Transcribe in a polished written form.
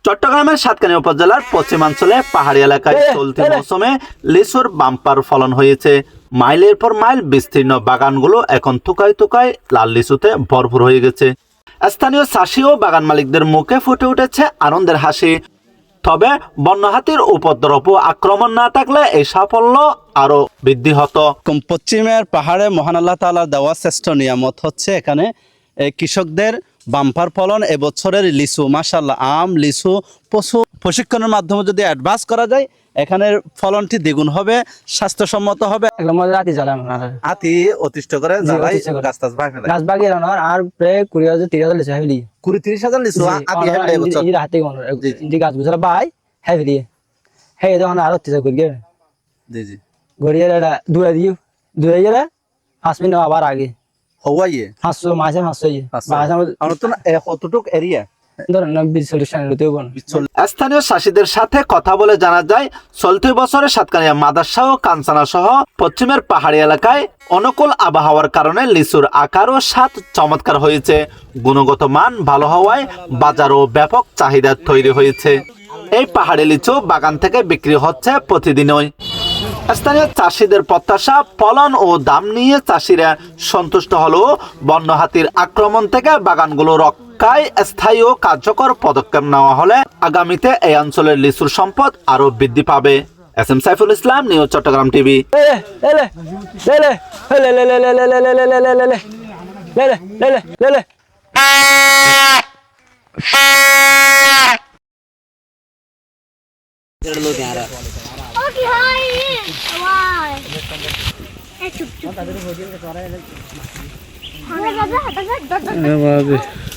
চট্টগ্রামের সাতকানিয়া উপজেলার পশ্চিমাঞ্চলে পাহাড়ি এলাকায় চলতি মৌসুমে লিচুর বাম্পার ফলন হয়েছে। মাইলের পর মাইল বিস্তীর্ণ বাগানগুলো এখন থুকায় থুকায় লাল লিচুতে ভরপুর হয়ে গেছে। স্থানীয় চাষি ও বাগান মালিকদের মুখে ফুটে উঠেছে আনন্দের হাসি। তবে বন্য হাতির উপদ্রব ও আক্রমণ না থাকলে এই সাফল্য আরো বৃদ্ধি হতো। পশ্চিমের পাহাড়ে মহান আল্লাহ তাআলার দেওয়া শ্রেষ্ঠ নিয়ামত হচ্ছে এখানে কৃষকদের বাম্পার ফলন। এবছরের লিচু মাশাআল্লাহ, আম লিচু প্রশিক্ষণের মাধ্যমে যদি অ্যাডভান্স করা যায় এখানের ফলনটি দ্বিগুণ হবে, স্বাস্থ্যসম্মত হবে। হাতি অতিষ্ঠ করে গাছ বাগিয়ে আর প্রায় 20,000-30,000 লিচু হেভি 20-30,000 লিচু হাতি হাতে গাছ বুঝলা ভাই হেভি হে তখন আর অত্যাচার করি জি গড়িয়ে দূরে গেলে 5 মিনিট আবার আগে হওয়াইয়ে 500 মাসে 500 কতটুক এরিয়া। স্থানীয় চাষীদের সাথে কথা বলে জানা যায় চলতি বছরে সাতকানিয়া মাদার্সা ও কাঞ্চানা সহ পশ্চিমের পাহাড়ি এলাকায় অনুকূল আবহাওয়ার কারণে লিচুর আকার ও স্বাদ চমৎকার হয়েছে। গুণগত মান ভালো হওয়ায় বাজারও ব্যাপক চাহিদা তৈরি হয়েছে। এই পাহাড়ি লিচু বাগান থেকে বিক্রি হচ্ছে প্রতিদিনই। স্থানীয় চাষীদের প্রত্যাশা ফলন ও দাম নিয়ে চাষিরা সন্তুষ্ট হলেও বন্য হাতির আক্রমণ থেকে বাগানগুলো রক্ষায় স্থায়ী ও কার্যকর পদক্ষেপ নেওয়া হলে আগামীতে এই অঞ্চলের লিচুর সম্পদ আরো বৃদ্ধি পাবে। S M. Saiful Islam, news Chittagong TV. Hãy subscribe cho kênh Ghiền Mì Gõ để không bỏ lỡ những video hấp dẫn.